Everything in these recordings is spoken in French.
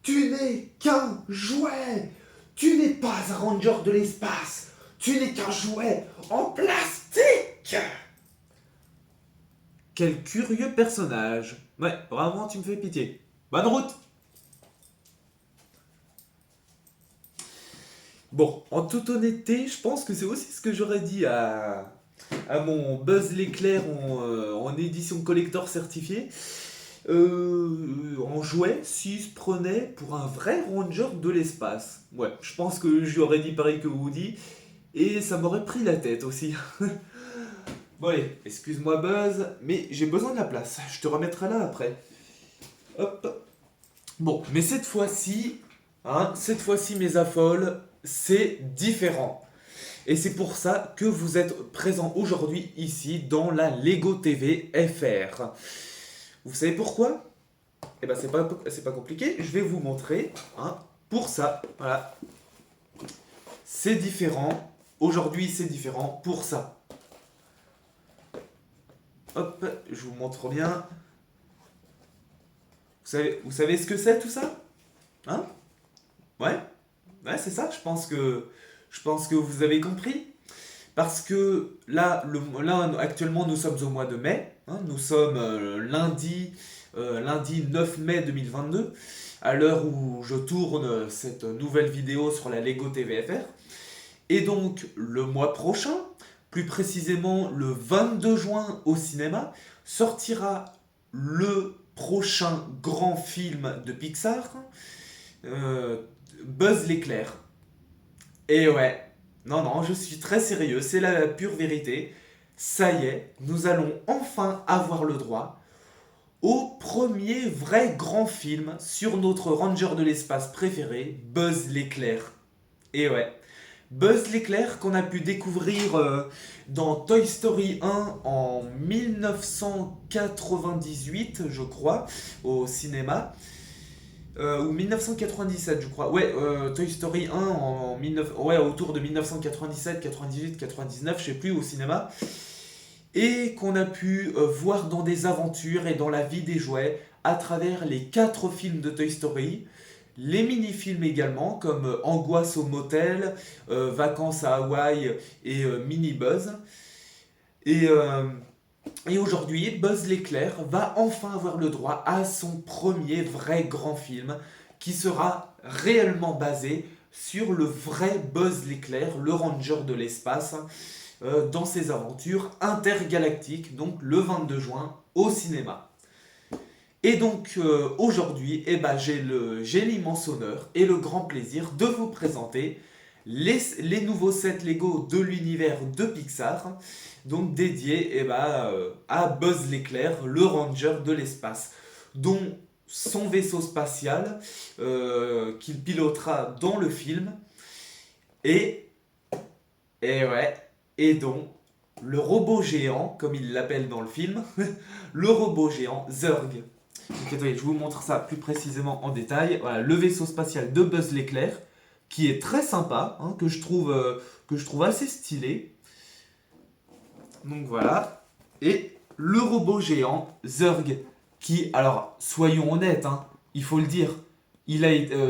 Tu n'es qu'un jouet. Tu n'es pas un ranger de l'espace. Tu n'es qu'un jouet en plastique. Quel curieux personnage. Ouais, vraiment, tu me fais pitié. Bonne route. Bon, en toute honnêteté, je pense que c'est aussi ce que j'aurais dit à mon Buzz l'éclair en édition collector certifiée. En jouet, s'il se prenait pour un vrai ranger de l'espace. Ouais, je pense que j'aurais dit pareil que Woody. Et ça m'aurait pris la tête aussi. Bon allez, excuse-moi Buzz, mais j'ai besoin de la place. Je te remettrai là après. Hop. Bon, mais cette fois-ci mes affoles, c'est différent. Et c'est pour ça que vous êtes présents aujourd'hui ici dans la Lego TV FR. Vous savez pourquoi? Eh ben c'est pas compliqué, je vais vous montrer. Pour ça, voilà. C'est différent. Aujourd'hui c'est différent pour ça. Hop, je vous montre bien. Vous savez ce que c'est tout ça? Hein? Ouais? Ouais, c'est ça, je pense que vous avez compris. Parce que là, actuellement, nous sommes au mois de mai. Nous sommes lundi 9 mai 2022, à l'heure où je tourne cette nouvelle vidéo sur la Lego TVFR. Et donc, le mois prochain, plus précisément le 22 juin au cinéma, sortira le prochain grand film de Pixar, euh, Buzz l'éclair. Et ouais, non, je suis très sérieux, c'est la pure vérité. Ça y est, nous allons enfin avoir le droit au premier vrai grand film sur notre ranger de l'espace préféré, Buzz l'éclair. Et ouais, Buzz l'éclair qu'on a pu découvrir dans Toy Story 1 en 1998, je crois, au cinéma. Ou 1997, je crois. Ouais, Toy Story 1 ouais, autour de 1997, 98, 99, je sais plus, au cinéma. Et qu'on a pu voir dans des aventures et dans la vie des jouets à travers les 4 films de Toy Story. Les mini-films également, comme Angoisse au motel, Vacances à Hawaï et Mini Buzz. Et, euh, et aujourd'hui, Buzz l'éclair va enfin avoir le droit à son premier vrai grand film qui sera réellement basé sur le vrai Buzz l'éclair, le ranger de l'espace, dans ses aventures intergalactiques, donc le 22 juin au cinéma. Et donc aujourd'hui, j'ai l'immense honneur et le grand plaisir de vous présenter les nouveaux sets Lego de l'univers de Pixar, donc dédiés à Buzz l'éclair, le ranger de l'espace, dont son vaisseau spatial qu'il pilotera dans le film, et, et ouais, et donc le robot géant, comme il l'appelle dans le film, le robot géant Zurg. Donc, attendez, je vous montre ça plus précisément en détail. Voilà, le vaisseau spatial de Buzz l'éclair, qui est très sympa, que je trouve assez stylé. Donc voilà. Et le robot géant Zurg, qui, alors, soyons honnêtes, il faut le dire,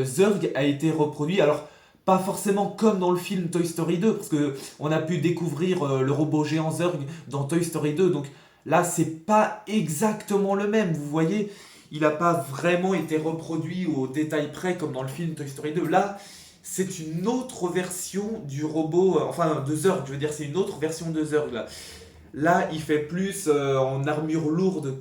Zurg a été reproduit, alors, pas forcément comme dans le film Toy Story 2, parce que on a pu découvrir le robot géant Zurg dans Toy Story 2, donc là, c'est pas exactement le même, vous voyez, il n'a pas vraiment été reproduit au détail près comme dans le film Toy Story 2. Là, c'est une autre version du robot, enfin de Zurg, je veux dire, c'est une autre version de Zurg là. Là, il fait plus en armure lourde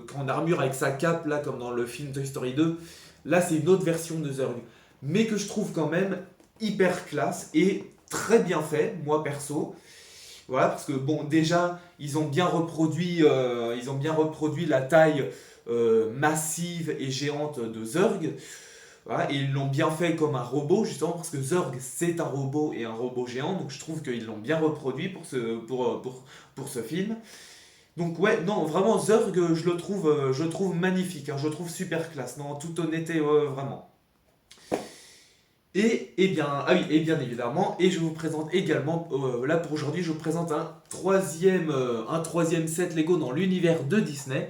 qu'en armure avec sa cape, là, comme dans le film Toy Story 2. Là, c'est une autre version de Zurg. Mais que je trouve quand même hyper classe et très bien fait, moi perso. Voilà, parce que bon, déjà, ils ont bien reproduit la taille massive et géante de Zurg. Voilà, et ils l'ont bien fait comme un robot, justement, parce que Zurg, c'est un robot et un robot géant, donc je trouve qu'ils l'ont bien reproduit pour ce film. Donc ouais, non, vraiment, Zurg, je le trouve magnifique, je le trouve super classe, non, en toute honnêteté, vraiment. Et bien évidemment, et je vous présente également, là pour aujourd'hui, je vous présente un troisième set Lego dans l'univers de Disney.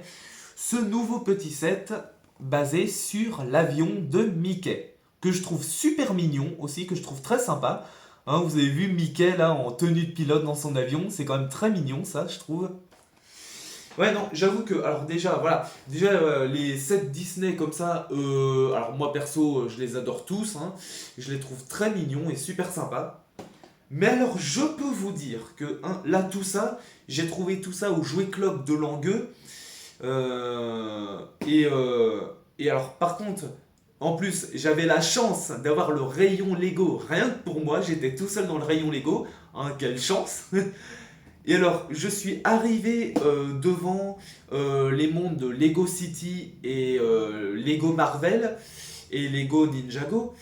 Ce nouveau petit set, basé sur l'avion de Mickey, que je trouve super mignon aussi, que je trouve très sympa. Hein, vous avez vu Mickey là en tenue de pilote dans son avion, c'est quand même très mignon ça, je trouve. Ouais, non, j'avoue que, alors déjà, voilà, déjà les sets Disney comme ça, alors moi perso, je les adore tous, hein, je les trouve très mignons et super sympas. Mais alors, je peux vous dire que, hein, là, tout ça, j'ai trouvé tout ça au Jouet Club de Langueux. Euh, et, euh, et alors, par contre, en plus, j'avais la chance d'avoir le rayon Lego rien que pour moi, j'étais tout seul dans le rayon Lego, hein, quelle chance! Et alors, je suis arrivé devant les mondes de Lego City et Lego Marvel et Lego Ninjago.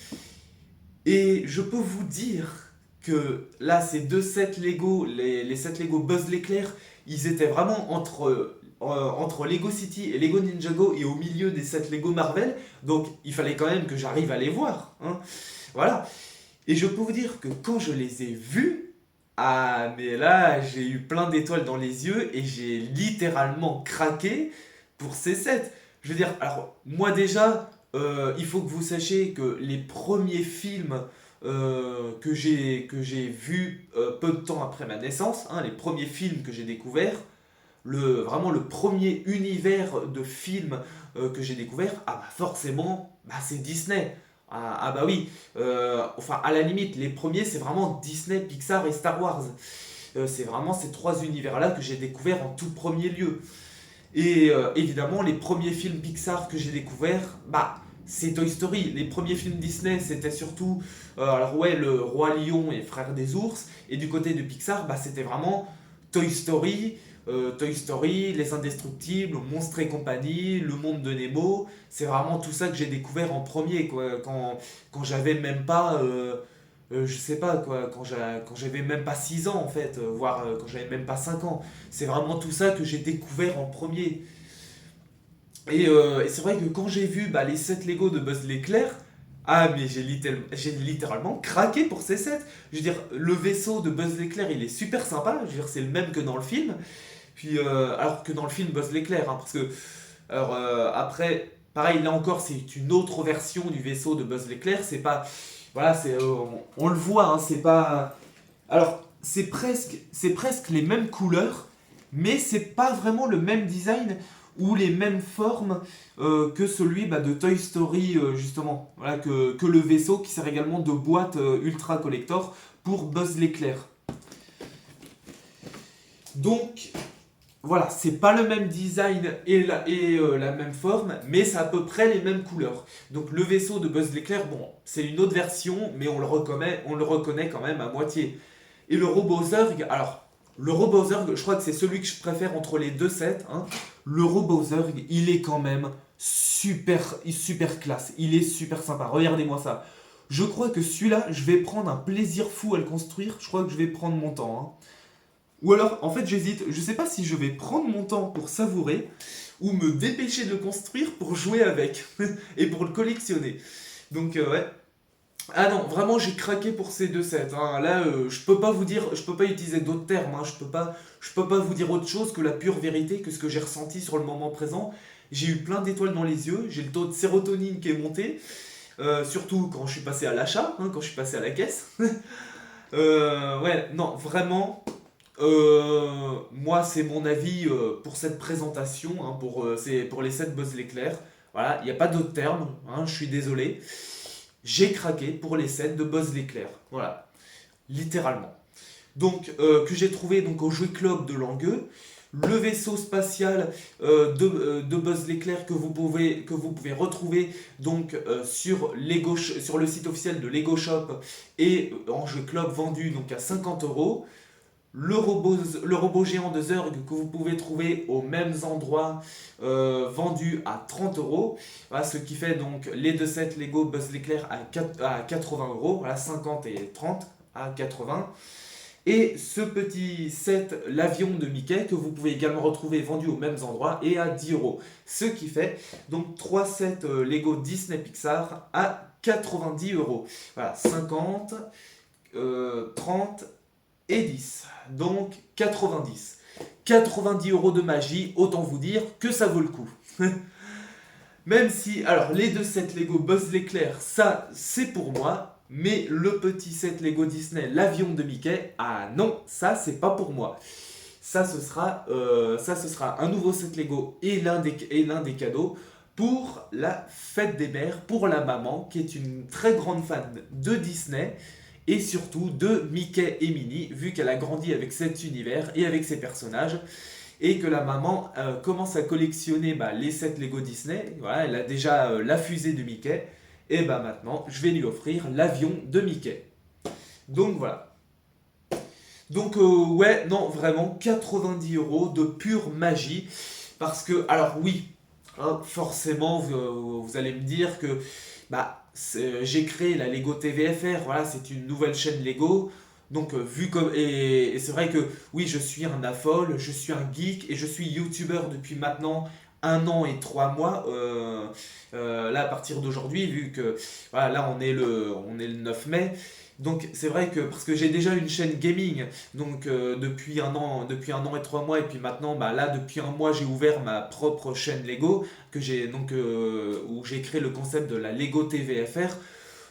Et je peux vous dire que là, ces deux sets Lego, les sets Lego Buzz l'éclair, ils étaient vraiment entre Lego City et Lego Ninjago et au milieu des sets Lego Marvel. Donc, il fallait quand même que j'arrive à les voir, hein. Voilà. Et je peux vous dire que quand je les ai vus, ah, mais là, j'ai eu plein d'étoiles dans les yeux et j'ai littéralement craqué pour ces sets. Je veux dire, alors, moi déjà, il faut que vous sachiez que les premiers films que j'ai vus peu de temps après ma naissance, hein, les premiers films que j'ai découverts, vraiment le premier univers de films que j'ai découvert, ah bah forcément, bah c'est Disney. Ah bah oui, enfin à la limite, les premiers c'est vraiment Disney, Pixar et Star Wars. C'est vraiment ces trois univers-là que j'ai découvert en tout premier lieu. Et évidemment, les premiers films Pixar que j'ai découverts, bah c'est Toy Story. Les premiers films Disney, c'était surtout, alors ouais, le Roi Lion et Frères des Ours. Et du côté de Pixar, bah c'était vraiment Toy Story, Toy Story, Les Indestructibles, Monstres et compagnie, Le Monde de Nemo. C'est vraiment tout ça que j'ai découvert en premier, quoi, quand j'avais même pas, je sais pas quoi, quand j'avais même pas 6 ans en fait, voire quand j'avais même pas 5 ans. C'est vraiment tout ça que j'ai découvert en premier. Et c'est vrai que quand j'ai vu bah, les sets Lego de Buzz l'éclair, ah mais j'ai littéralement craqué pour ces sets. Je veux dire, le vaisseau de Buzz l'éclair, il est super sympa. Je veux dire, c'est le même que dans le film. Puis, alors que dans le film Buzz l'éclair, hein, parce que alors, après, pareil, là encore, c'est une autre version du vaisseau de Buzz l'éclair. C'est pas, voilà, on le voit, hein, c'est pas. Alors, c'est presque les mêmes couleurs, mais c'est pas vraiment le même design ou les mêmes formes que celui bah, de Toy Story, justement. Voilà, que le vaisseau qui sert également de boîte ultra collector pour Buzz l'éclair. Donc, voilà, c'est pas le même design et la même forme, mais c'est à peu près les mêmes couleurs. Donc le vaisseau de Buzz l'éclair, bon, c'est une autre version, mais on le reconnaît quand même à moitié. Et le robot Zurg, alors, le robot Zurg, je crois que c'est celui que je préfère entre les deux sets, hein. Le robot Zurg, il est quand même super, super classe. Il est super sympa. Regardez-moi ça. Je crois que celui-là, je vais prendre un plaisir fou à le construire. Je crois que je vais prendre mon temps, hein. Ou alors, en fait, j'hésite. Je sais pas si je vais prendre mon temps pour savourer ou me dépêcher de le construire pour jouer avec et pour le collectionner. Donc, ouais. Ah non, vraiment, j'ai craqué pour ces deux sets, hein. Là, je peux pas vous dire, je peux pas utiliser d'autres termes, hein. Je peux pas vous dire autre chose que la pure vérité, que ce que j'ai ressenti sur le moment présent. J'ai eu plein d'étoiles dans les yeux, j'ai le taux de sérotonine qui est monté, surtout quand je suis passé à l'achat, hein, quand je suis passé à la caisse. Ouais, non, vraiment, moi, c'est mon avis pour cette présentation, hein, c'est pour les 7 Buzz l'éclair. Voilà, il n'y a pas d'autre terme, hein, je suis désolé. J'ai craqué pour les 7 de Buzz l'éclair. Voilà, littéralement. Donc, que j'ai trouvé donc, au Jouet Club de Langueux. Le vaisseau spatial de Buzz l'éclair que vous pouvez retrouver donc, sur le site officiel de Lego Shop et en Jouet Club vendu donc, à 50 €. Le robot géant de Zurg que vous pouvez trouver aux mêmes endroits vendu à 30 €. Voilà, ce qui fait donc les deux sets Lego Buzz l'éclair à 80 €. Voilà, 50 et 30 à 80. Et ce petit set, l'avion de Mickey, que vous pouvez également retrouver vendu aux mêmes endroits et à 10 €. Ce qui fait donc 3 sets Lego Disney Pixar à 90 €. Voilà, 50, 30 et 10. Donc 90. 90 € de magie, autant vous dire que ça vaut le coup. Même si, alors les deux sets Lego Buzz l'éclair, ça c'est pour moi, mais le petit set Lego Disney, l'avion de Mickey, ah non, ça c'est pas pour moi. Ça, ce sera un nouveau set Lego et l'un des cadeaux pour la fête des mères, pour la maman, qui est une très grande fan de Disney et surtout de Mickey et Minnie, vu qu'elle a grandi avec cet univers et avec ses personnages, et que la maman commence à collectionner les sets Lego Disney. Voilà, elle a déjà la fusée de Mickey, et maintenant, je vais lui offrir l'avion de Mickey. Donc voilà. Donc ouais, non, vraiment, 90 € de pure magie. Parce que, alors oui, hein, forcément, vous allez me dire que j'ai créé la Lego TVFR, voilà, c'est une nouvelle chaîne Lego. Donc vu comme... Et c'est vrai que oui, je suis un affol, je suis un geek et je suis youtubeur depuis maintenant 1 an et 3 mois. Là, à partir d'aujourd'hui, vu que voilà, là on est le 9 mai. Donc c'est vrai que parce que j'ai déjà une chaîne gaming donc depuis un an et 3 mois et puis maintenant là depuis un mois j'ai ouvert ma propre chaîne Lego que j'ai donc où j'ai créé le concept de la Lego TVFR.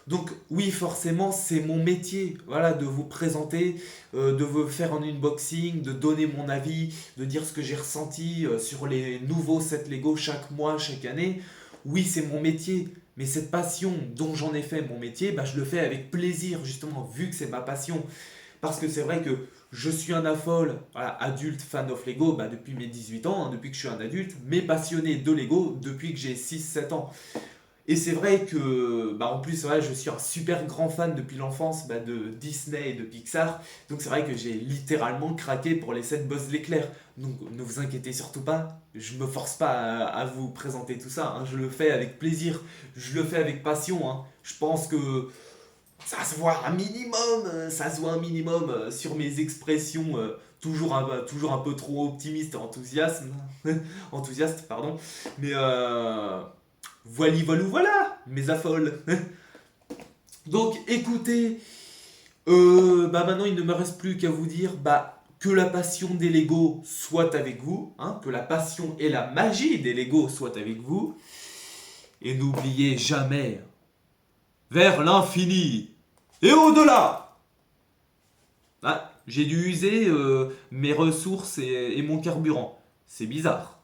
Donc oui, forcément, c'est mon métier, voilà, de vous présenter, de vous faire un unboxing, de donner mon avis, de dire ce que j'ai ressenti sur les nouveaux sets Lego chaque mois, chaque année. Oui, c'est mon métier, mais cette passion dont j'en ai fait mon métier, je le fais avec plaisir, justement, vu que c'est ma passion. Parce que c'est vrai que je suis un affole, voilà, adulte fan of Lego depuis mes 18 ans, hein, depuis que je suis un adulte, mais passionné de Lego depuis que j'ai 6 7 ans. Et c'est vrai que, en plus, ouais, je suis un super grand fan depuis l'enfance de Disney et de Pixar. Donc c'est vrai que j'ai littéralement craqué pour les 7 Buzz l'éclair. Donc ne vous inquiétez surtout pas, je me force pas à vous présenter tout ça, hein. Je le fais avec plaisir, je le fais avec passion, hein. Je pense que ça se voit un minimum sur mes expressions toujours un peu trop optimiste et enthousiaste, pardon. Mais voilà, mes affoles. Donc écoutez, maintenant il ne me reste plus qu'à vous dire que la passion des Lego soit avec vous, hein, que la passion et la magie des Lego soient avec vous. Et n'oubliez jamais, vers l'infini et au-delà. J'ai dû user mes ressources et mon carburant. C'est bizarre.